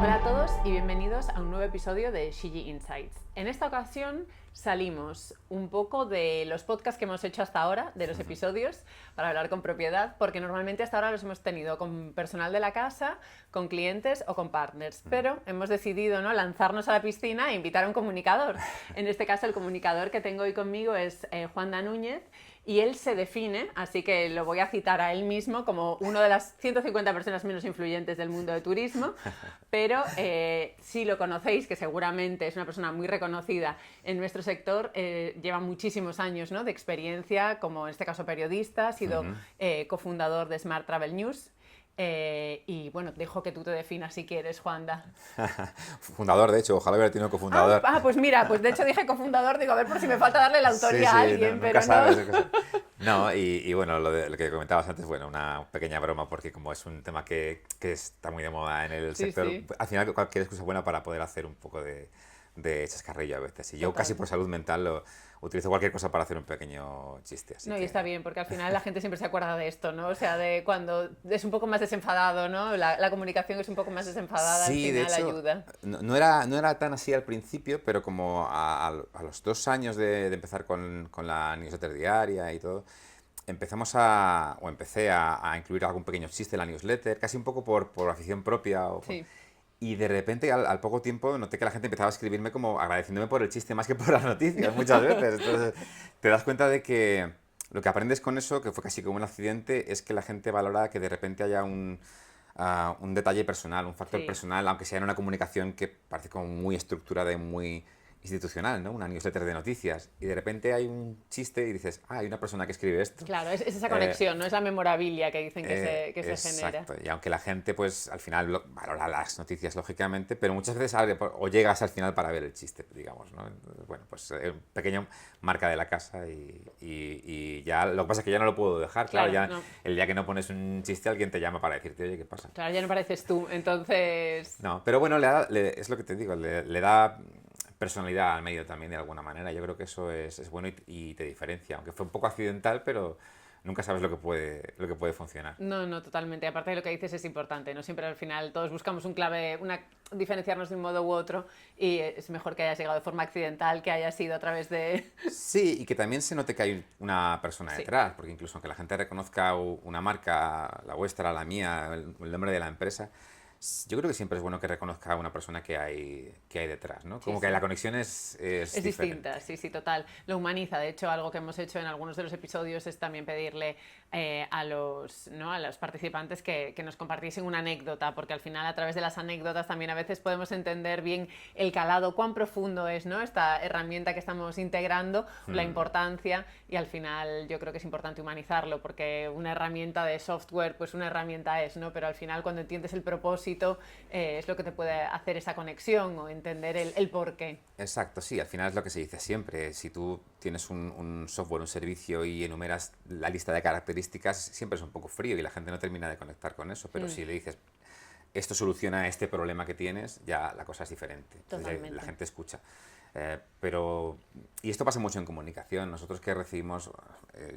Hola a todos y bienvenidos a un nuevo episodio de Shiji Insights. En esta ocasión salimos un poco de los podcasts que hemos hecho hasta ahora, de los episodios, para hablar con propiedad, porque normalmente hasta ahora los hemos tenido con personal de la casa, con clientes o con partners, pero hemos decidido, ¿no?, lanzarnos a la piscina e invitar a un comunicador. En este caso el comunicador que tengo hoy conmigo es Juanda Núñez, y él se define, así que lo voy a citar a él mismo, como una de las 150 personas menos influyentes del mundo de turismo, pero si lo conocéis, que seguramente es una persona muy reconocida en nuestro sector, lleva muchísimos años, ¿no?, de experiencia, como en este caso periodista, ha sido cofundador de Smart Travel News. Y bueno, dejo que tú te definas si quieres, Juanda. Fundador, de hecho, ojalá hubiera tenido cofundador. Pues mira, pues de hecho dije cofundador, digo, a ver por si me falta darle la autoría a alguien, no, pero nunca sabes, no. nunca sabes. No, y bueno, lo que comentabas antes, bueno, una pequeña broma, porque como es un tema que está muy de moda en el sector, Sí. al final cualquier excusa es buena para poder hacer un poco de chascarrillo a veces. Y yo Total. casi por salud mental utilizo cualquier cosa para hacer un pequeño chiste. Así No, y que... está bien, porque al final la gente siempre se acuerda de esto, ¿no? O sea, de cuando es un poco más desenfadado, ¿no? La comunicación es un poco más desenfadada, Sí, al de final hecho, ayuda. no era tan así al principio, pero como a los 2 años de empezar con la newsletter diaria y todo, empecé a incluir algún pequeño chiste en la newsletter, casi un poco por afición propia. Sí. Y de repente, al poco tiempo, noté que la gente empezaba a escribirme como agradeciéndome por el chiste más que por las noticias, muchas veces. Entonces, te das cuenta de que lo que aprendes con eso, que fue casi como un accidente, es que la gente valora que de repente haya un detalle personal, un factor Sí. personal, aunque sea en una comunicación que parece como muy estructurada y muy institucional, ¿no? Una newsletter de noticias. Y de repente hay un chiste y dices, hay una persona que escribe esto. Claro, es esa conexión, ¿no? Es la memorabilia que dicen que se genera. Exacto, y aunque la gente pues al final valora las noticias lógicamente, pero muchas veces o llegas al final para ver el chiste, digamos, ¿no? Entonces, bueno, pues pequeño marca de la casa y ya, lo que pasa es que ya no lo puedo dejar, claro, ya no. el día que no pones un chiste alguien te llama para decirte, oye, ¿qué pasa? Claro, ya no pareces tú, entonces... No, pero bueno, es lo que te digo, le da personalidad al medio también de alguna manera. Yo creo que eso es bueno y te diferencia, aunque fue un poco accidental, pero nunca sabes lo que puede funcionar. No, totalmente. Aparte de lo que dices es importante, ¿no? Siempre al final todos buscamos diferenciarnos de un modo u otro y es mejor que hayas llegado de forma accidental que haya sido a través de... Sí, y que también se note que hay una persona detrás, porque incluso aunque la gente reconozca una marca, la vuestra, la mía, el nombre de la empresa, yo creo que siempre es bueno que reconozca a una persona que hay detrás, ¿no? Como que la conexión es distinta, diferente. sí, total. Lo humaniza. De hecho, algo que hemos hecho en algunos de los episodios es también pedirle a los participantes que nos compartiesen una anécdota, porque al final a través de las anécdotas también a veces podemos entender bien el calado, cuán profundo es, ¿no?, esta herramienta que estamos integrando, la importancia, y al final yo creo que es importante humanizarlo, porque una herramienta de software, pues una herramienta es, ¿no? Pero al final cuando entiendes el propósito, es lo que te puede hacer esa conexión o entender el porqué. Exacto, sí, al final es lo que se dice siempre. Si tú tienes un software, un servicio y enumeras la lista de características, siempre es un poco frío y la gente no termina de conectar con eso. Pero si le dices, esto soluciona este problema que tienes, ya la cosa es diferente. Entonces, la gente escucha. Y esto pasa mucho en comunicación. Nosotros que recibimos,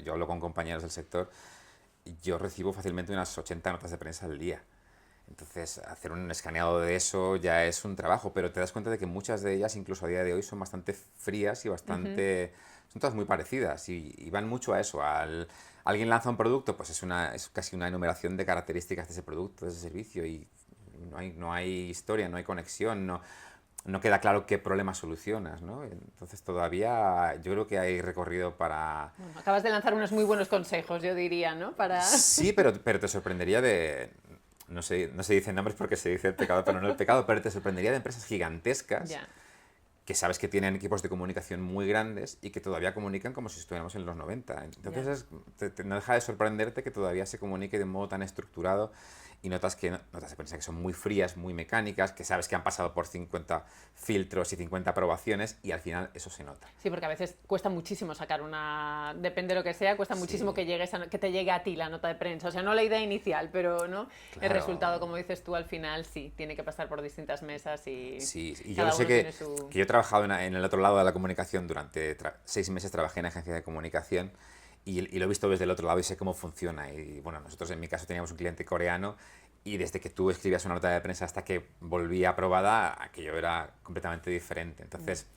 yo hablo con compañeros del sector, yo recibo fácilmente unas 80 notas de prensa al día. Entonces, hacer un escaneado de eso ya es un trabajo, pero te das cuenta de que muchas de ellas, incluso a día de hoy, son bastante frías y bastante... Son todas muy parecidas y van mucho a eso. Alguien lanza un producto, pues es casi una enumeración de características de ese producto, de ese servicio, y no hay historia, no hay conexión, no queda claro qué problema solucionas, ¿no? Entonces todavía yo creo que hay recorrido para... Bueno, acabas de lanzar unos muy buenos consejos, yo diría, ¿no? Sí, pero te sorprendería de... No se dicen nombres porque se dice el pecado, pero no el pecado, pero te sorprendería de empresas gigantescas Ya. que sabes que tienen equipos de comunicación muy grandes y que todavía comunican como si estuviéramos en los 90. Entonces no deja de sorprenderte que todavía se comunique de un modo tan estructurado y notas de prensa que son muy frías, muy mecánicas, que sabes que han pasado por 50 filtros y 50 aprobaciones y al final eso se nota. Sí, porque a veces cuesta muchísimo sacar depende de lo que sea, cuesta muchísimo que te llegue a ti la nota de prensa. O sea, no la idea inicial, pero ¿no? Claro. El resultado, como dices tú, al final sí, tiene que pasar por distintas mesas y... Sí, y yo cada lo sé uno que tiene su... yo he trabajado en el otro lado de la comunicación durante 6 meses, trabajé en agencia de comunicación y lo he visto desde el otro lado y sé cómo funciona. Y bueno, nosotros en mi caso teníamos un cliente coreano y desde que tú escribías una nota de prensa hasta que volvía aprobada, aquello era completamente diferente. Entonces,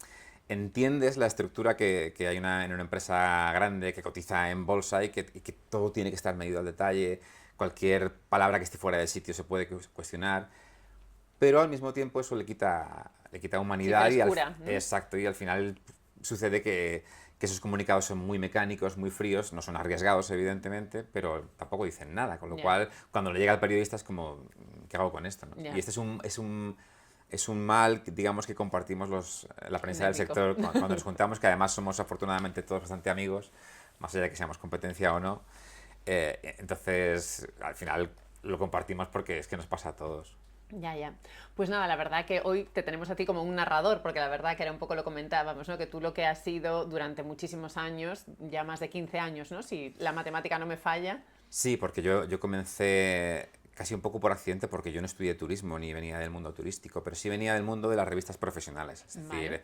entiendes la estructura que hay en una empresa grande que cotiza en bolsa y que todo tiene que estar medido al detalle, cualquier palabra que esté fuera de sitio se puede cuestionar, pero al mismo tiempo eso le quita Sí, humanidad frescura, ¿no? exacto, y al final sucede que esos comunicados son muy mecánicos, muy fríos, no son arriesgados evidentemente, pero tampoco dicen nada, con lo Ya, cual cuando le llega al periodista es como, ¿qué hago con esto? ¿no? Y ya. este es un mal, digamos, que compartimos la prensa del Endémico. sector cuando nos juntamos, que además somos afortunadamente todos bastante amigos, más allá de que seamos competencia o no. Entonces, al final lo compartimos porque es que nos pasa a todos. Ya, ya. Pues nada, la verdad que hoy te tenemos a ti como un narrador, porque la verdad que era un poco lo comentábamos, ¿no? Que tú lo que has sido durante muchísimos años, ya más de 15 años, ¿no? Si la matemática no me falla. Sí, porque yo comencé casi un poco por accidente porque yo no estudié turismo ni venía del mundo turístico, pero sí venía del mundo de las revistas profesionales. Es Vale. decir,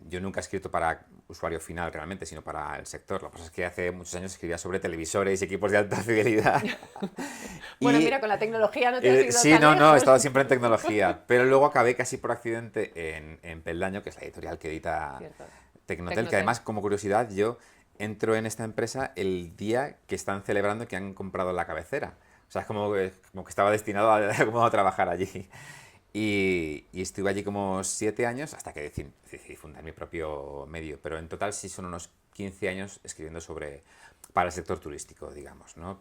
yo nunca he escrito para usuario final realmente, sino para el sector. Lo que pasa es que hace muchos años escribía sobre televisores y equipos de alta fidelidad. Bueno, Y mira, con la tecnología no te has ido sí, tan no, he lejos. estado siempre en tecnología, pero luego acabé casi por accidente en Peldaño, que es la editorial que edita Cierto. Tecnotel, que Tecnotel. además, como curiosidad, yo entro en esta empresa el día que están celebrando que han comprado la cabecera. O sea, es como que estaba destinado como a trabajar allí. Y estuve allí como 7 años hasta que decidí fundar mi propio medio. Pero en total sí son unos 15 años escribiendo para el sector turístico, digamos, ¿no?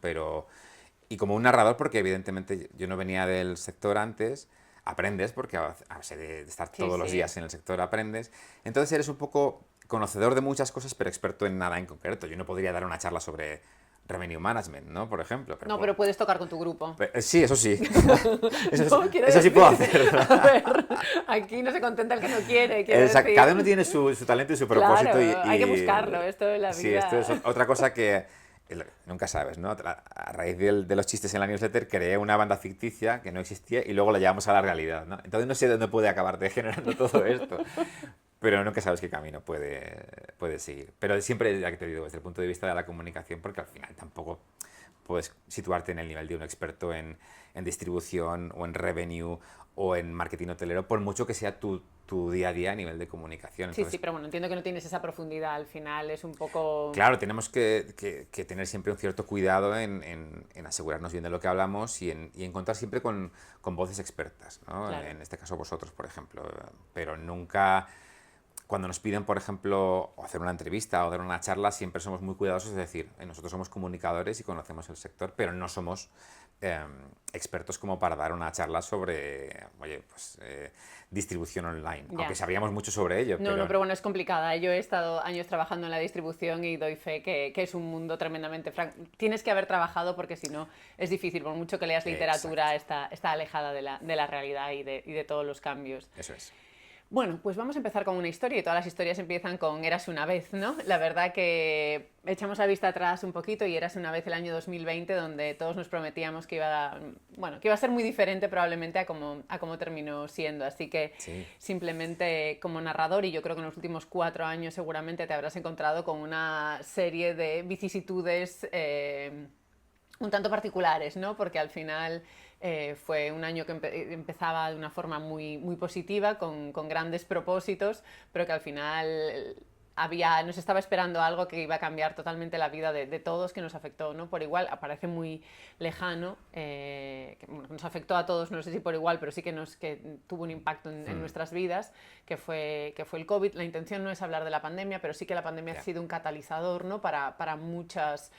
Y como un narrador, porque evidentemente yo no venía del sector antes, aprendes, porque a base de estar Sí, todos los sí. días en el sector aprendes. Entonces eres un poco conocedor de muchas cosas, pero experto en nada en concreto. Yo no podría dar una charla sobre revenue management, ¿no? Por ejemplo. No, pero puedes tocar con tu grupo. Sí, eso sí. No, quiero Eso sí decir, puedo hacer. a ver, aquí no se contenta el que no quiere, quiero decir. Cada uno tiene su talento y su propósito. Claro, hay que buscarlo, esto en la Sí, esto es vida. otra cosa que nunca sabes, ¿no? A raíz de los chistes en la newsletter creé una banda ficticia que no existía y luego la llevamos a la realidad, ¿no? Entonces no sé dónde puede acabar degenerando todo esto. Pero nunca sabes qué camino puede seguir. Pero siempre, ya que te digo, desde el punto de vista de la comunicación, porque al final tampoco puedes situarte en el nivel de un experto en distribución o en revenue o en marketing hotelero, por mucho que sea tu día a día a nivel de comunicación. Sí, sí, Entonces, pero bueno, entiendo que no tienes esa profundidad al final, es un poco... claro, tenemos que tener siempre un cierto cuidado en asegurarnos bien de lo que hablamos y en contar siempre con voces expertas, ¿no? Claro. En este caso vosotros, por ejemplo. Pero nunca... Cuando nos piden, por ejemplo, hacer una entrevista o dar una charla, siempre somos muy cuidadosos de decir, nosotros somos comunicadores y conocemos el sector, pero no somos expertos como para dar una charla sobre, oye, pues distribución online, Ya. aunque sabríamos mucho sobre ello. No, no, pero bueno, es complicada. Yo he estado años trabajando en la distribución y doy fe que es un mundo tremendamente Tienes que haber trabajado porque si no es difícil, por mucho que leas literatura, está alejada de la realidad y de todos los cambios. Eso es. Bueno, pues vamos a empezar con una historia y todas las historias empiezan con Érase una vez, ¿no? La verdad que echamos la vista atrás un poquito y Érase una vez el año 2020 donde todos nos prometíamos que iba a ser muy diferente probablemente a cómo terminó siendo. Así que Sí. simplemente como narrador, y yo creo que en los últimos 4 años seguramente te habrás encontrado con una serie de vicisitudes un tanto particulares, ¿no? Porque al final fue un año que empezaba de una forma muy, muy positiva, con grandes propósitos, pero que al final nos estaba esperando algo que iba a cambiar totalmente la vida de todos, que nos afectó, ¿no? Por igual, parece muy lejano, que nos afectó a todos, no sé si por igual, pero sí que tuvo un impacto en nuestras vidas, que fue el COVID. La intención no es hablar de la pandemia, pero sí que la pandemia ha sido un catalizador, ¿no? para muchos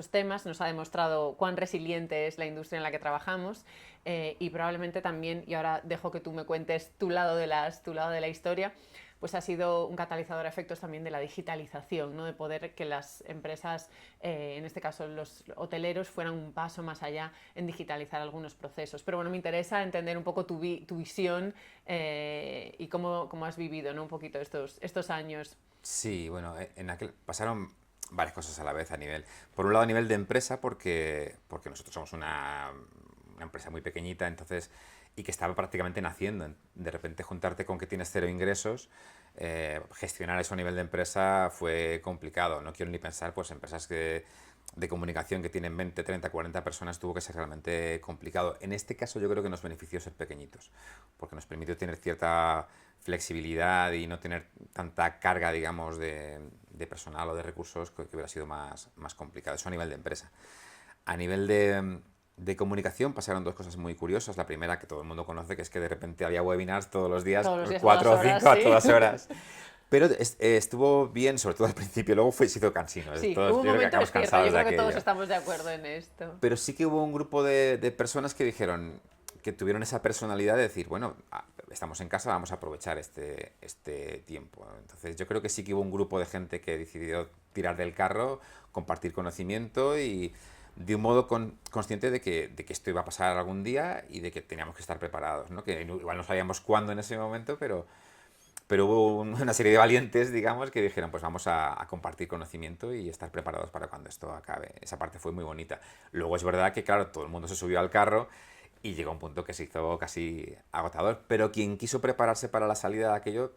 temas, nos ha demostrado cuán resiliente es la industria en la que trabajamos y probablemente también, y ahora dejo que tú me cuentes tu lado de la historia, pues ha sido un catalizador a efectos también de la digitalización, ¿no? De poder que las empresas, en este caso los hoteleros, fueran un paso más allá en digitalizar algunos procesos. Pero bueno, me interesa entender un poco tu visión y cómo has vivido, ¿no? Un poquito estos años. Sí, bueno, pasaron varias cosas a la vez por un lado a nivel de empresa, porque nosotros somos una empresa muy pequeñita, entonces, y que estaba prácticamente naciendo. De repente juntarte con que tienes 0 ingresos, gestionar eso a nivel de empresa fue complicado. No quiero ni pensar, pues, empresas de comunicación que tienen 20, 30, 40 personas tuvo que ser realmente complicado. En este caso yo creo que nos benefició ser pequeñitos, porque nos permitió tener cierta flexibilidad y no tener tanta carga, digamos, de personal o de recursos que hubiera sido más complicado. Eso a nivel de empresa. A nivel de comunicación pasaron dos cosas muy curiosas. La primera, que todo el mundo conoce, que es que de repente había webinars todos los días 4 o 5 a todas horas. Pero estuvo bien, sobre todo al principio, luego se hizo cansino. Sí, todos, hubo un momento de cierre, yo creo que todos aquello. estamos de acuerdo en esto. Pero sí que hubo un grupo de personas que dijeron, que tuvieron esa personalidad de decir, bueno, estamos en casa, vamos a aprovechar este tiempo. Entonces yo creo que sí que hubo un grupo de gente que decidió tirar del carro, compartir conocimiento y de un modo consciente de que esto iba a pasar algún día y de que teníamos que estar preparados, ¿no? Que igual no sabíamos cuándo en ese momento, pero hubo una serie de valientes, digamos, que dijeron, pues vamos a compartir conocimiento y estar preparados para cuando esto acabe. Esa parte fue muy bonita. Luego es verdad que, claro, todo el mundo se subió al carro y llegó a un punto que se hizo casi agotador, pero quien quiso prepararse para la salida de aquello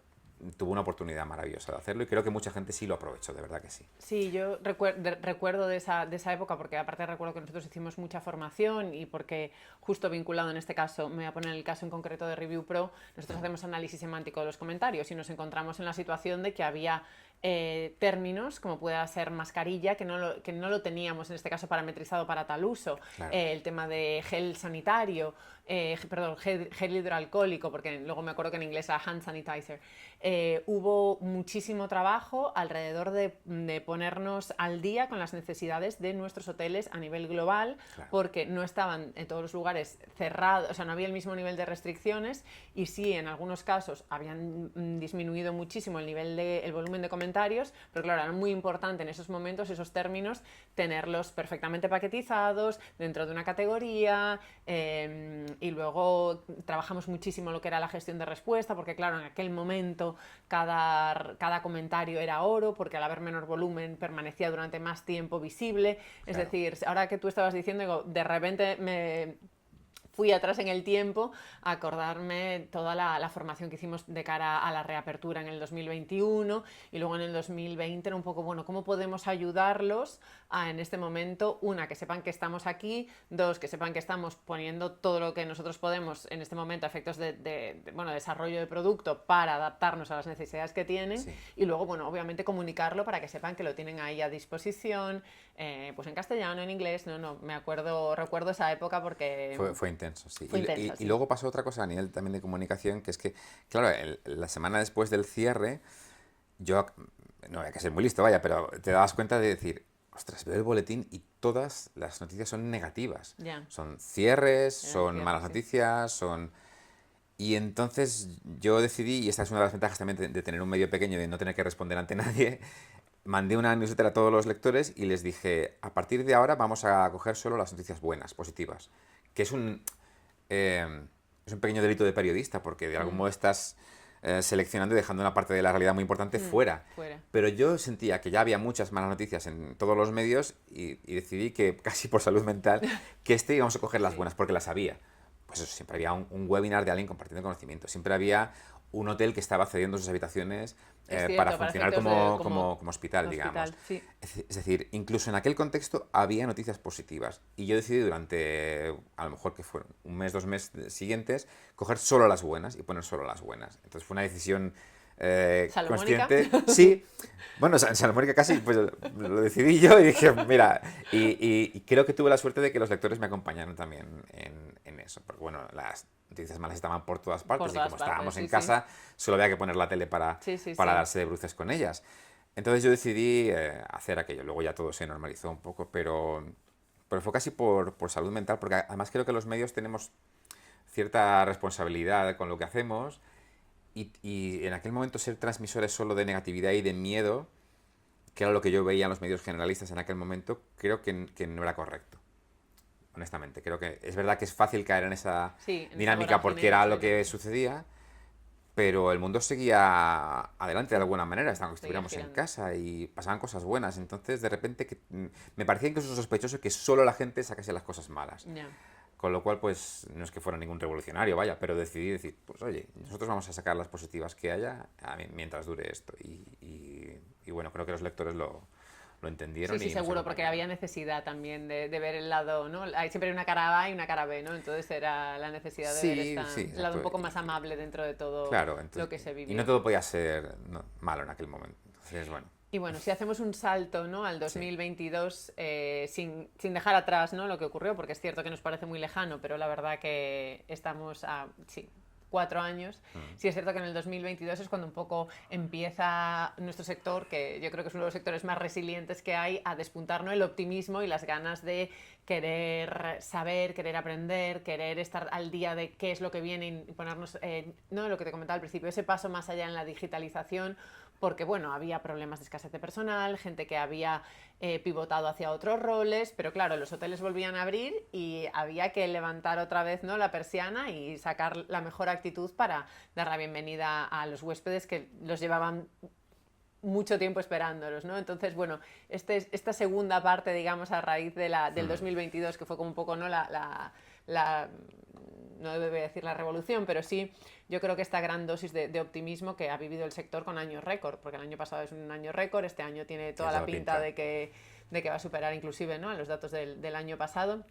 tuvo una oportunidad maravillosa de hacerlo y creo que mucha gente sí lo aprovechó, de verdad que sí. Sí, yo recuerdo de esa época porque aparte recuerdo que nosotros hicimos mucha formación y porque justo vinculado en este caso, me voy a poner el caso en concreto de Review Pro, nosotros hacemos análisis semántico de los comentarios y nos encontramos en la situación de que había términos como pueda ser mascarilla que no lo teníamos en este caso parametrizado para tal uso, Claro. El tema de gel sanitario, gel hidroalcohólico, porque luego me acuerdo que en inglés era hand sanitizer. Hubo muchísimo trabajo alrededor de ponernos al día con las necesidades de nuestros hoteles a nivel global, Claro. porque no estaban en todos los lugares cerrados, o sea, no había el mismo nivel de restricciones y sí, en algunos casos habían disminuido muchísimo el volumen de comentarios, pero claro, era muy importante en esos momentos, esos términos, tenerlos perfectamente paquetizados dentro de una categoría y luego trabajamos muchísimo lo que era la gestión de respuesta, porque claro, en aquel momento cada comentario era oro, porque al haber menor volumen permanecía durante más tiempo visible. Es decir, ahora que tú estabas diciendo, de repente me fui atrás en el tiempo a acordarme toda la formación que hicimos de cara a la reapertura en el 2021 y luego en el 2020 era un poco, bueno, ¿cómo podemos ayudarlos a en este momento, una, que sepan que estamos aquí, dos, que sepan que estamos poniendo todo lo que nosotros podemos en este momento a efectos de desarrollo de producto para adaptarnos a las necesidades que tienen y luego, bueno, obviamente comunicarlo para que sepan que lo tienen ahí a disposición, pues en castellano, en inglés, recuerdo esa época porque... Fue intenso, sí. Fue intenso, y luego pasó otra cosa a nivel también de comunicación, que es que, claro, la semana después del cierre, yo, no había que ser muy listo, vaya, pero te dabas cuenta de decir, ostras, veo el boletín y todas las noticias son negativas. Son cierres, son malas noticias, Y entonces yo decidí, y esta es una de las ventajas también de tener un medio pequeño y de no tener que responder ante nadie, mandé una newsletter a todos los lectores y les dije, a partir de ahora vamos a coger solo las noticias buenas, positivas, que es un pequeño delito de periodista, porque de algún modo estás seleccionando y dejando una parte de la realidad muy importante fuera. Pero yo sentía que ya había muchas malas noticias en todos los medios y decidí que, casi por salud mental, que íbamos a coger las buenas, porque las había. Pues eso, siempre había un webinar de alguien compartiendo conocimiento, siempre había un hotel que estaba cediendo sus habitaciones para funcionar como hospital, digamos. Sí. Es decir, incluso en aquel contexto había noticias positivas. Y yo decidí durante, a lo mejor que fueron un mes, 2 meses siguientes, coger solo las buenas y poner solo las buenas. Entonces fue una decisión consciente. Sí, bueno, en Salomónica casi pues, lo decidí yo y dije, mira, y creo que tuve la suerte de que los lectores me acompañaron también en eso. Porque bueno, las noticias malas estaban por todas partes y como estábamos en casa, solo había que poner la tele para darse de bruces con ellas. Entonces yo decidí hacer aquello. Luego ya todo se normalizó un poco, pero fue casi por salud mental, porque además creo que los medios tenemos cierta responsabilidad con lo que hacemos y en aquel momento ser transmisores solo de negatividad y de miedo, que era lo que yo veía en los medios generalistas en aquel momento, creo que no era correcto. Honestamente, creo que es verdad que es fácil caer en esa dinámica porque era lo que sucedía, pero el mundo seguía adelante de alguna manera, estuviéramos en casa y pasaban cosas buenas, entonces de repente me parecía incluso sospechoso que solo la gente sacase las cosas malas. Con lo cual, pues, no es que fuera ningún revolucionario, vaya, pero decidí decir, pues oye, nosotros vamos a sacar las positivas que haya mientras dure esto. Y bueno, creo que los lectores lo lo entendieron. Sí, Y nos seguro, porque acompañaron. había necesidad también de ver el lado, ¿no? Hay siempre una cara A y una cara B, ¿no? Entonces era la necesidad de ver Sí, sí, el lado un exacto. poco más amable dentro de todo Claro, lo entonces, que se y no vivió. todo podía ser malo en aquel momento. Entonces, bueno, Y bueno, si hacemos un salto, ¿no?, al sí. 2022, sin dejar atrás, ¿no?, lo que ocurrió, porque es cierto que nos parece muy lejano, pero la verdad que estamos a, sí, 4 años. Mm. Sí es cierto que en el 2022 es cuando un poco empieza nuestro sector, que yo creo que es uno de los sectores más resilientes que hay, a despuntar, ¿no?, el optimismo y las ganas de querer saber, querer aprender, querer estar al día de qué es lo que viene y ponernos, no, lo que te comentaba al principio, ese paso más allá en la digitalización, porque bueno, había problemas de escasez de personal, gente que había pivotado hacia otros roles, pero claro, los hoteles volvían a abrir y había que levantar otra vez, ¿no?, la persiana y sacar la mejor actitud para dar la bienvenida a los huéspedes que los llevaban mucho tiempo esperándolos, ¿no? Entonces, bueno, esta segunda parte, digamos, a raíz del 2022, que fue como un poco, ¿no?, no debo decir la revolución, pero sí, yo creo que esta gran dosis de optimismo que ha vivido el sector con años récord, porque el año pasado es un año récord, este año tiene toda Tienes la la pinta pinta. de que va a superar inclusive, ¿no?, los datos del año pasado.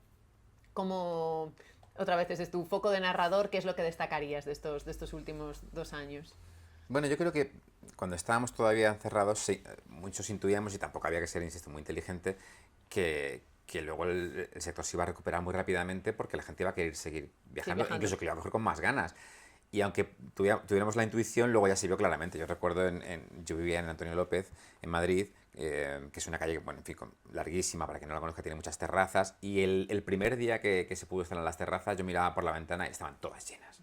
Como, otra vez, desde tu foco de narrador, ¿qué es lo que destacarías de estos últimos 2 años? Bueno, yo creo que cuando estábamos todavía encerrados, sí, muchos intuíamos, y tampoco había que ser, insisto, muy inteligente, que luego el sector se iba a recuperar muy rápidamente porque la gente iba a querer seguir Sí, viajando, viajando. incluso que lo iba a coger con más ganas. Y aunque tuviéramos la intuición, luego ya se vio claramente. Yo recuerdo, yo vivía en Antonio López, en Madrid, que es una calle, bueno, en fin, larguísima, para quien no la conozca, tiene muchas terrazas. Y el primer día que se pudo estar en las terrazas, yo miraba por la ventana y estaban todas llenas.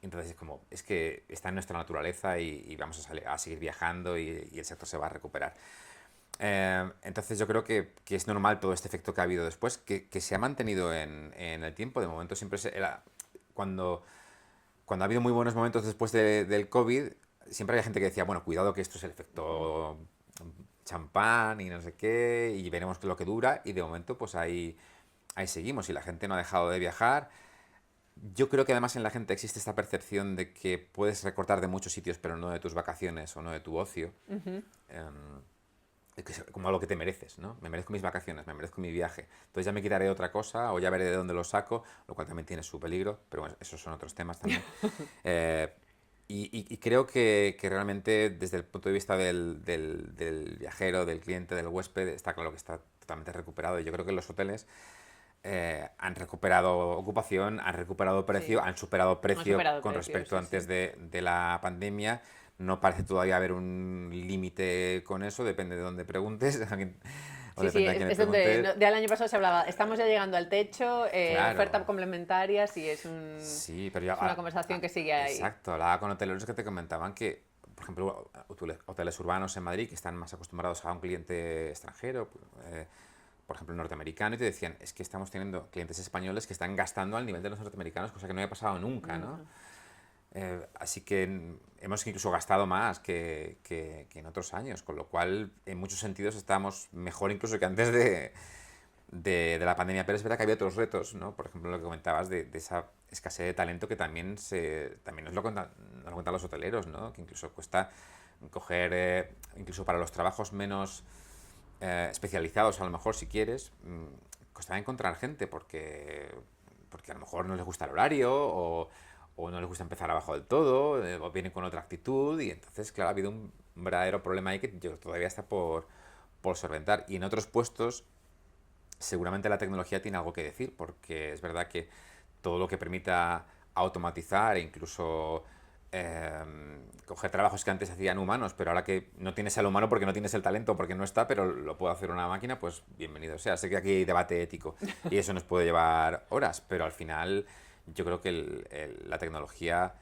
Entonces es que está en nuestra naturaleza y vamos a seguir viajando y el sector se va a recuperar. Entonces yo creo que es normal todo este efecto que ha habido después, que se ha mantenido en el tiempo. De momento siempre era, cuando ha habido muy buenos momentos después del COVID, siempre había gente que decía, bueno, cuidado que esto es el efecto champán y no sé qué, y veremos qué es lo que dura, y de momento pues ahí seguimos, y la gente no ha dejado de viajar. Yo creo que además en la gente existe esta percepción de que puedes recortar de muchos sitios, pero no de tus vacaciones o no de tu ocio. Em, Como algo que te mereces, ¿no? Me merezco mis vacaciones, me merezco mi viaje. Entonces ya me quitaré otra cosa o ya veré de dónde lo saco, lo cual también tiene su peligro, pero bueno, esos son otros temas también. Eh, y creo que realmente desde el punto de vista del viajero, del cliente, del huésped, está claro que está totalmente recuperado. Y yo creo que los hoteles han recuperado ocupación, han recuperado precio, Sí, han superado han precio superado con precios, respecto sí, antes sí. de la pandemia. No parece todavía haber un límite con eso, depende de dónde preguntes o Sí, sí, depende a es, quién le es donde preguntes. del año pasado se hablaba, estamos ya llegando al techo, oferta Claro, complementaria, sí, sí, pero ya, es una conversación que sigue ahí. exacto, hablaba con hoteleros que te comentaban que, por ejemplo, hoteles urbanos en Madrid que están más acostumbrados a un cliente extranjero, por ejemplo, norteamericano, y te decían, es que estamos teniendo clientes españoles que están gastando al nivel de los norteamericanos, cosa que no había pasado nunca, ¿no? Nunca. Así que hemos incluso gastado más que en otros años, con lo cual en muchos sentidos estamos mejor incluso que antes de la pandemia, pero es verdad que había otros retos, ¿no? Por ejemplo, lo que comentabas de esa escasez de talento que también nos lo cuentan los hoteleros, ¿no? Que incluso cuesta coger, incluso para los trabajos menos especializados, a lo mejor si quieres, costaba encontrar gente porque a lo mejor no les gusta el horario o no les gusta empezar abajo del todo, o vienen con otra actitud, y entonces, claro, ha habido un verdadero problema ahí que yo todavía está por solventar. Y en otros puestos seguramente la tecnología tiene algo que decir, porque es verdad que todo lo que permita automatizar e incluso coger trabajos que antes hacían humanos, pero ahora que no tienes al humano porque no tienes el talento, porque no está, pero lo puede hacer una máquina, pues bienvenido sea. Sé que aquí hay debate ético y eso nos puede llevar horas, pero al final yo creo que la tecnología,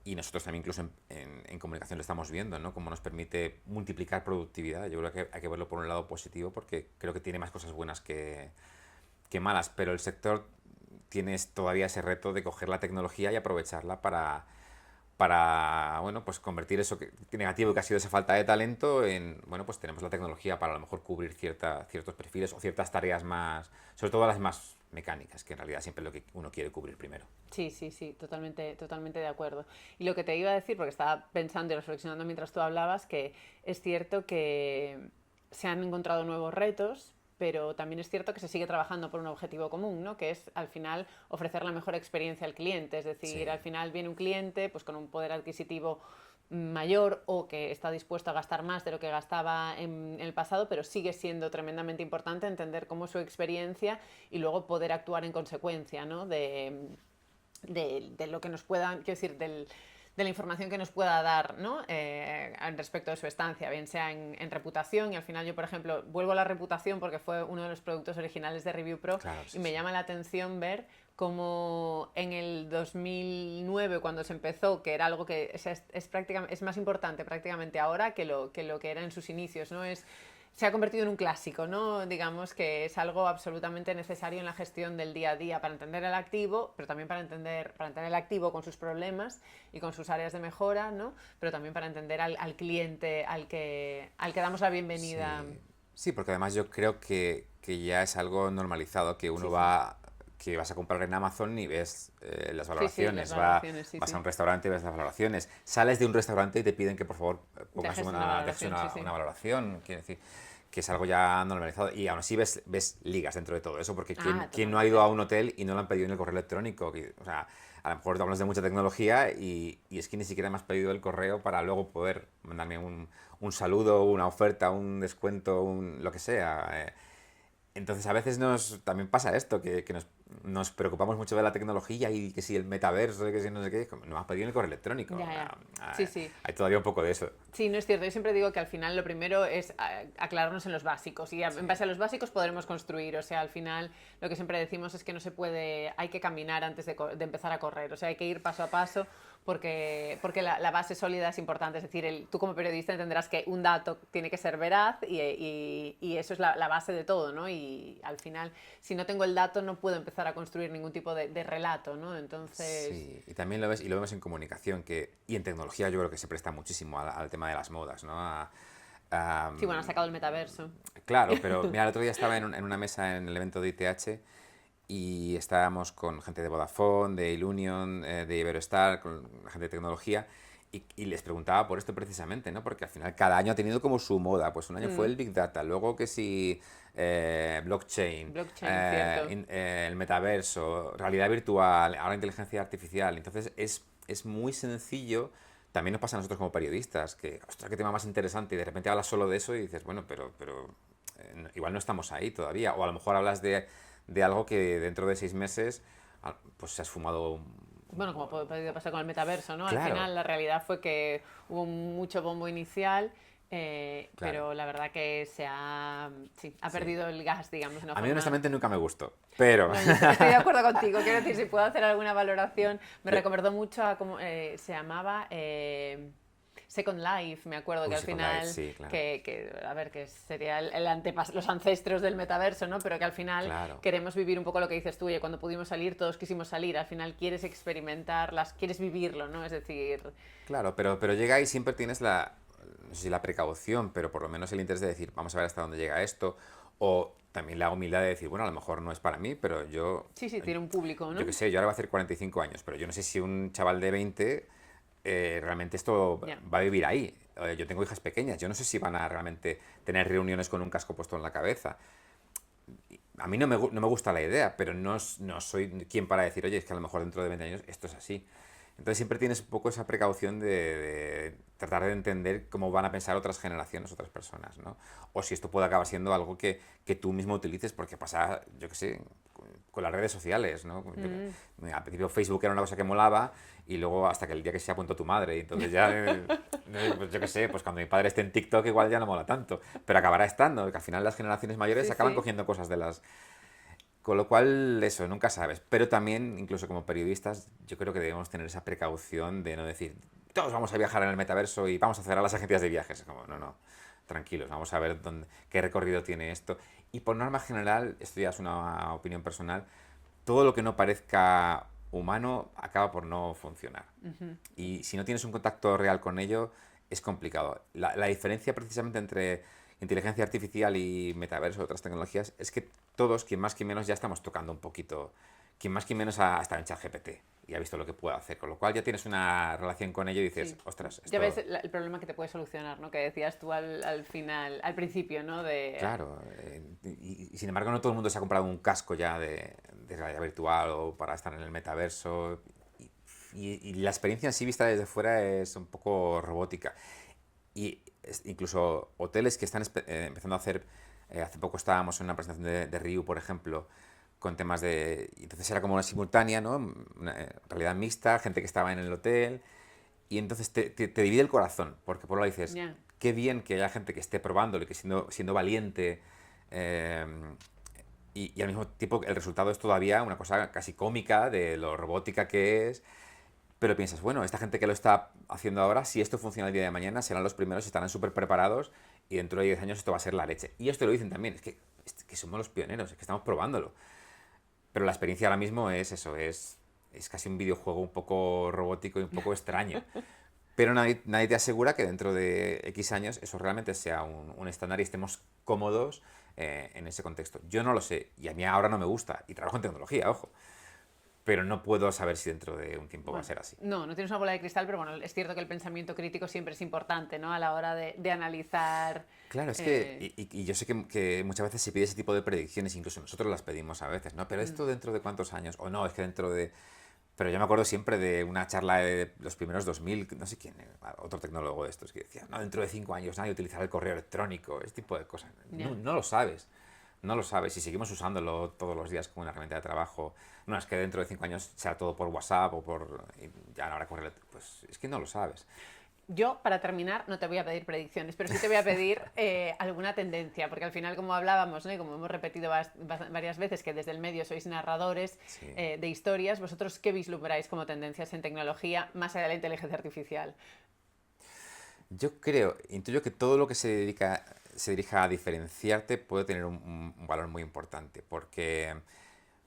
y nosotros también incluso en comunicación lo estamos viendo, ¿no? Cómo nos permite multiplicar productividad. Yo creo que hay que verlo por un lado positivo porque creo que tiene más cosas buenas que malas, pero el sector tiene todavía ese reto de coger la tecnología y aprovecharla para bueno, pues convertir eso negativo que ha sido esa falta de talento en, bueno, pues tenemos la tecnología para a lo mejor cubrir ciertos perfiles o ciertas tareas más, sobre todo las más mecánicas, que en realidad siempre es lo que uno quiere cubrir primero. Sí, sí, sí, totalmente, totalmente de acuerdo. Y lo que te iba a decir, porque estaba pensando y reflexionando mientras tú hablabas, que es cierto que se han encontrado nuevos retos, pero también es cierto que se sigue trabajando por un objetivo común, ¿no? Que es al final ofrecer la mejor experiencia al cliente. Es decir, Sí. al final viene un cliente pues, con un poder adquisitivo mayor o que está dispuesto a gastar más de lo que gastaba en el pasado, pero sigue siendo tremendamente importante entender cómo es su experiencia y luego poder actuar en consecuencia, ¿no? De lo que nos puedan, quiero decir, de la información que nos pueda dar, ¿no? Respecto de su estancia, bien sea en reputación, y al final yo, por ejemplo, vuelvo a la reputación porque fue uno de los productos originales de Review Pro, Claro, y sí, me sí. llama la atención ver cómo en el 2009, cuando se empezó, que era algo que es más importante prácticamente ahora que lo que era en sus inicios, ¿no? Se ha convertido en un clásico, ¿no? Digamos que es algo absolutamente necesario en la gestión del día a día para entender el activo, pero también para entender el activo con sus problemas y con sus áreas de mejora, ¿no? Pero también para entender al cliente al que damos la bienvenida. Sí, sí, porque además yo creo que ya es algo normalizado, que uno Sí, sí. que vas a comprar en Amazon y ves las Sí, sí, las valoraciones, valoraciones, sí, vas sí. a un restaurante y ves las valoraciones, sales de un restaurante y te piden que por favor Dejes una dejes valoración, sí, sí. una valoración, quiere decir que es algo ya normalizado y aún así ves ligas dentro de todo eso, porque Ah, ¿quién no ha ido totalmente. a un hotel y no lo han pedido en el correo electrónico? O sea, a lo mejor hablas de mucha tecnología y es que ni siquiera me has pedido el correo para luego poder mandarme un saludo, una oferta, un descuento, lo que sea. Entonces a veces también pasa esto, que nos preocupamos mucho de la tecnología y que si el metaverso, que si no sé qué, no me has pedido en el correo electrónico. Ya, ya. Sí, sí. Hay todavía un poco de eso. Sí, no es cierto. Yo siempre digo que al final lo primero es aclararnos en los básicos y en Sí, base a los básicos podremos construir. O sea, al final lo que siempre decimos es que no se puede, hay que caminar antes de empezar a correr. O sea, hay que ir paso a paso porque la base sólida es importante. Es decir, tú como periodista entenderás que un dato tiene que ser veraz y eso es la base de todo, ¿no? Y al final, si no tengo el dato, no puedo empezar a construir ningún tipo de relato, ¿no? Entonces, sí, y también lo ves, y lo vemos en comunicación, y en tecnología yo creo que se presta muchísimo al tema de las modas, ¿no? sí, bueno, ha sacado el metaverso. Claro, pero mira, el otro día estaba en una mesa en el evento de ITH y estábamos con gente de Vodafone, de Ilunion, de Iberostar, con gente de tecnología, y les preguntaba por esto precisamente, ¿no? Porque al final cada año ha tenido como su moda. Pues un año fue el Big Data, luego que si blockchain, Blockchain, cierto. el metaverso, realidad virtual, ahora inteligencia artificial. Entonces es muy sencillo. También nos pasa a nosotros como periodistas, que, ostras, qué tema más interesante, y de repente hablas solo de eso y dices, bueno, pero igual no estamos ahí todavía. O a lo mejor hablas de algo que dentro de 6 meses pues se ha esfumado. Bueno, como ha podido pasar con el metaverso, ¿no? Al Claro, final la realidad fue que hubo mucho bombo inicial, claro, pero la verdad que sí, ha sí. perdido el gas, digamos, de una A mí forma. honestamente nunca me gustó, pero No, yo estoy de acuerdo contigo. Quiero decir, si puedo hacer alguna valoración, me de- recordó mucho a cómo se llamaba Second Life. Me acuerdo que al Second Life, final, sí, claro, a ver, que sería los ancestros del metaverso, ¿no? Pero que al final claro, queremos vivir un poco lo que dices tú. Y cuando pudimos salir, todos quisimos salir. Al final quieres experimentar, quieres vivirlo, ¿no? Es decir, claro, pero llega y siempre tienes no sé si la precaución, pero por lo menos el interés de decir, vamos a ver hasta dónde llega esto, o también la humildad de decir, bueno, a lo mejor no es para mí, pero sí, sí, tiene un público, yo ¿no? qué sé, yo ahora voy a hacer 45 años, pero yo no sé si un chaval de 20 realmente esto Ya. va a vivir ahí. Yo tengo hijas pequeñas, yo no sé si van a realmente tener reuniones con un casco puesto en la cabeza. A mí no me gusta la idea, pero no soy quien para decir, oye, es que a lo mejor dentro de 20 años esto es así. Entonces siempre tienes un poco esa precaución de tratar de entender cómo van a pensar otras generaciones, otras personas, ¿no? O si esto puede acabar siendo algo que tú mismo utilices, porque pasa, yo qué sé, con las redes sociales, ¿no? Al principio Facebook era una cosa que molaba y luego hasta que el día que se apuntó tu madre, y entonces ya, pues yo qué sé, pues cuando mi padre esté en TikTok igual ya no mola tanto, pero acabará estando, que al final las generaciones mayores Sí, acaban sí. cogiendo cosas de las. Con lo cual, eso, nunca sabes. Pero también, incluso como periodistas, yo creo que debemos tener esa precaución de no decir, todos vamos a viajar en el metaverso y vamos a cerrar las agencias de viajes. Como, no, tranquilos, vamos a ver qué recorrido tiene esto. Y por norma general, esto ya es una opinión personal, todo lo que no parezca humano acaba por no funcionar. Y si no tienes un contacto real con ello, es complicado. La diferencia precisamente entre inteligencia artificial y metaverso, otras tecnologías, es que todos, quien más, quien menos, ya estamos tocando un poquito. Quien más, quien menos ha estado en ChatGPT y ha visto lo que puede hacer, con lo cual ya tienes una relación con ello y dices, Sí. ostras, Ya esto... ves el problema que te puede solucionar, ¿no? Que decías tú al final, al principio, ¿no? Claro, y sin embargo no todo el mundo se ha comprado un casco ya de realidad virtual o para estar en el metaverso. Y la experiencia en sí vista desde fuera es un poco robótica. Y incluso hoteles que están empezando a hacer, hace poco estábamos en una presentación de Riu, por ejemplo, con temas de... y entonces era como una simultánea, ¿no? Una realidad mixta, gente que estaba en el hotel, y entonces te divide el corazón, porque por un lado dices, Ya. qué bien que haya gente que esté probándolo y que siendo valiente, eh, y al mismo tiempo el resultado es todavía una cosa casi cómica de lo robótica que es, pero piensas, bueno, esta gente que lo está haciendo ahora, si esto funciona el día de mañana, serán los primeros, estarán súper preparados y dentro de 10 años esto va a ser la leche. Y esto lo dicen también, es que somos los pioneros, es que estamos probándolo. Pero la experiencia ahora mismo es eso, es casi un videojuego un poco robótico y un poco extraño. Pero nadie te asegura que dentro de X años eso realmente sea un estándar y estemos cómodos en ese contexto. Yo no lo sé y a mí ahora no me gusta y trabajo en tecnología, ojo. Pero no puedo saber si dentro de un tiempo va a Bueno, ser así. no tienes una bola de cristal, pero bueno, es cierto que el pensamiento crítico siempre es importante, ¿no? A la hora de analizar. Claro, es que, eh, y yo sé que muchas veces se pide ese tipo de predicciones, incluso nosotros las pedimos a veces, ¿no? Pero mm, esto dentro de cuántos años, o no, es que dentro de... Pero yo me acuerdo siempre de una charla de los primeros 2000, no sé quién, otro tecnólogo de estos, que decía, no, dentro de 5 años nadie utilizará el correo electrónico, ese tipo de cosas. ya. No lo sabes, no lo sabes, y seguimos usándolo todos los días como una herramienta de trabajo. No, es que dentro de 5 años sea todo por WhatsApp o por... y ya no habrá correo, pues es que no lo sabes. Yo, para terminar, no te voy a pedir predicciones, pero sí te voy a pedir alguna tendencia, porque al final, como hablábamos, ¿no? Y como hemos repetido varias veces, que desde el medio sois narradores Sí. de historias, ¿vosotros qué vislumbráis como tendencias en tecnología más allá de la inteligencia artificial? Yo creo, intuyo que todo lo que se dirija a diferenciarte puede tener un valor muy importante, porque,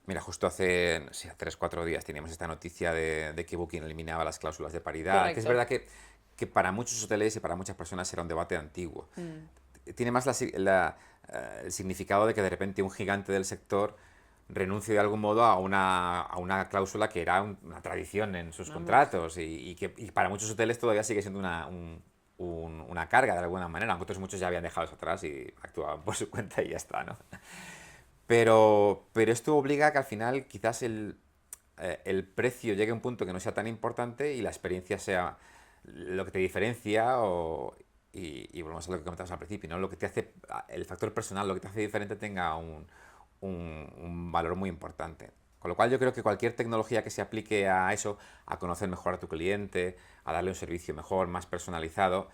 mira, justo hace, no sé, 3 o 4 días teníamos esta noticia de que Booking eliminaba las cláusulas de paridad, que es Correcto. verdad que para muchos hoteles y para muchas personas era un debate antiguo. Mm, Tiene más el significado de que de repente un gigante del sector renuncie de algún modo a una cláusula que era una tradición en sus vamos. contratos y para muchos hoteles todavía sigue siendo una carga de alguna manera, aunque otros muchos ya habían dejado eso atrás y actuaban por su cuenta y ya está, ¿no? Pero esto obliga a que al final quizás el precio llegue a un punto que no sea tan importante y la experiencia sea lo que te diferencia y volvemos a lo que comentabas al principio, ¿no? Lo que te hace, el factor personal, lo que te hace diferente tenga un valor muy importante. Con lo cual yo creo que cualquier tecnología que se aplique a eso, a conocer mejor a tu cliente, a darle un servicio mejor, más personalizado,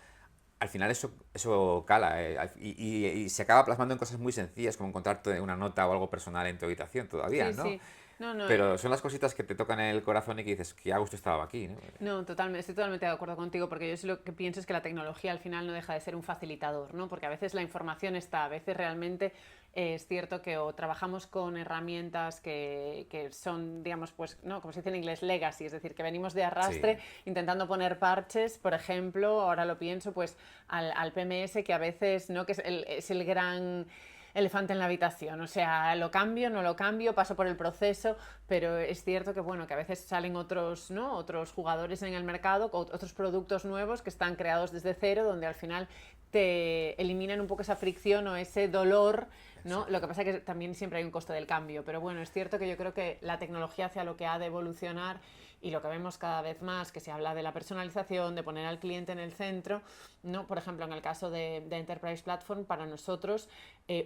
al final eso cala y se acaba plasmando en cosas muy sencillas como encontrarte una nota o algo personal en tu habitación todavía, Sí, ¿no? sí. No, no, Pero son las cositas que te tocan el corazón y que dices, que a gusto estaba aquí, ¿no? no, totalmente, estoy totalmente de acuerdo contigo, porque yo sí lo que pienso es que la tecnología al final no deja de ser un facilitador, ¿no? Porque a veces la información está, a veces realmente es cierto que o trabajamos con herramientas que son, digamos, pues, ¿no? Como se dice en inglés, legacy, es decir, que venimos de arrastre Sí, intentando poner parches, por ejemplo, ahora lo pienso, pues al PMS, que a veces, ¿no? Que es el gran elefante en la habitación, o sea, lo cambio, no lo cambio, paso por el proceso, pero es cierto que bueno, que a veces salen otros, ¿no? Otros jugadores en el mercado, otros productos nuevos que están creados desde cero, donde al final te eliminan un poco esa fricción o ese dolor, ¿no? Lo exacto. que pasa es que también siempre hay un costo del cambio, pero bueno, es cierto que yo creo que la tecnología hacia lo que ha de evolucionar y lo que vemos cada vez más, que se habla de la personalización, de poner al cliente en el centro, ¿no? Por ejemplo, en el caso de Enterprise Platform, para nosotros,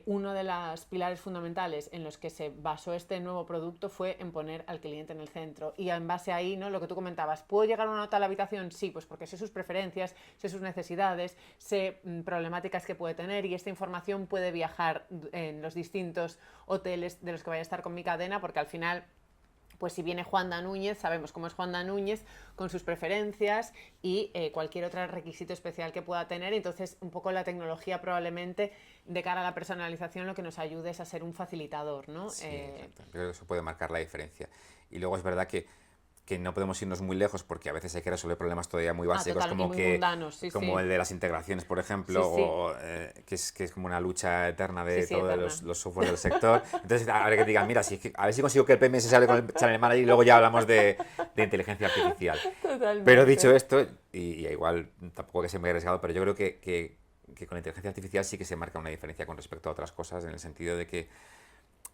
uno de los pilares fundamentales en los que se basó este nuevo producto fue en poner al cliente en el centro. Y en base a ahí, ¿no? Lo que tú comentabas, ¿puedo llegar a una nota a la habitación? Sí, pues porque sé sus preferencias, sé sus necesidades, sé problemáticas que puede tener y esta información puede viajar en los distintos hoteles de los que vaya a estar con mi cadena, porque al final pues si viene Juanda Núñez, sabemos cómo es Juanda Núñez, con sus preferencias y cualquier otro requisito especial que pueda tener. Entonces, un poco la tecnología probablemente de cara a la personalización lo que nos ayude es a ser un facilitador, ¿no? Sí, exacto. Yo creo que eso puede marcar la diferencia. Y luego es verdad que que no podemos irnos muy lejos porque a veces hay que resolver problemas todavía muy básicos, total, como, y muy que, mundanos, sí, como sí. el de las integraciones, por ejemplo, Sí, sí. o que es como una lucha eterna de Sí, sí, todos eterna. los software del sector. Entonces, ahora que digan, mira, a ver si consigo que el PMS se hable con el Channel Manager y luego ya hablamos de inteligencia artificial. Totalmente. Pero dicho esto, y igual tampoco que sea muy arriesgado, pero yo creo que con la inteligencia artificial sí que se marca una diferencia con respecto a otras cosas, en el sentido de que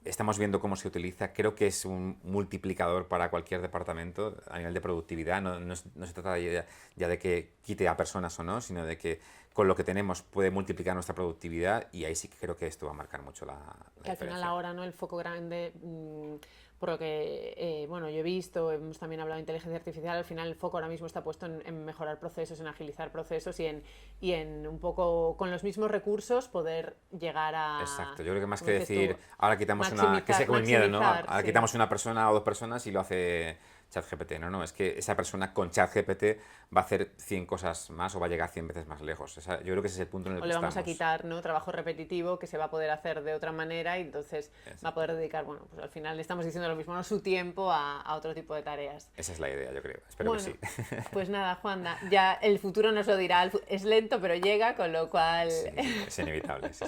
estamos viendo cómo se utiliza, creo que es un multiplicador para cualquier departamento a nivel de productividad. No se trata ya de que quite a personas o no, sino de que con lo que tenemos puede multiplicar nuestra productividad, y ahí sí que creo que esto va a marcar mucho la Que al final diferencia. ahora, ¿no? El foco grande, por lo que bueno, yo he visto, hemos también hablado de inteligencia artificial, al final el foco ahora mismo está puesto en mejorar procesos, en agilizar procesos y en un poco con los mismos recursos poder llegar a... Exacto, yo creo que más como que dices decir, tú, ahora quitamos que sea como el miedo, ¿no? Ahora quitamos una persona o dos personas y lo hace ChatGPT. No, es que esa persona con ChatGPT va a hacer 100 cosas más o va a llegar 100 veces más lejos. Yo creo que ese es el punto en el o que le vamos a estamos. quitar, ¿no? Trabajo repetitivo que se va a poder hacer de otra manera y entonces va a poder dedicar, bueno, pues al final le estamos diciendo lo mismo, no su tiempo a otro tipo de tareas. Esa es la idea, yo creo. Espero que sí. Pues nada, Juanda, ya el futuro nos lo dirá, es lento pero llega, con lo cual... Sí, es inevitable, sí.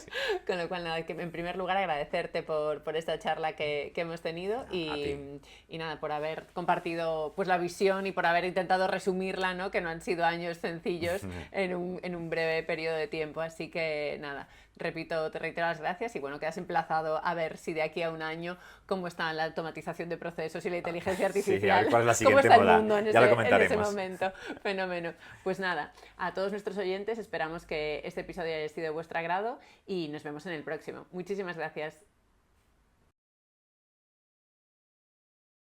Con lo cual, nada, que en primer lugar agradecerte por esta charla que hemos tenido y nada, por haber compartido pues la visión y por haber intentado resumirla, ¿no? Que no han sido años sencillos en un breve periodo de tiempo. Así que nada, repito, te reitero las gracias y bueno, quedas emplazado a ver si de aquí a un año cómo está la automatización de procesos y la inteligencia artificial. Sí, a ver cuál es la cómo siguiente está moda. el mundo en Ya lo ese comentaremos. momento. Fenómeno. Pues nada, a todos nuestros oyentes esperamos que este episodio haya sido de vuestro agrado y nos vemos en el próximo. Muchísimas gracias.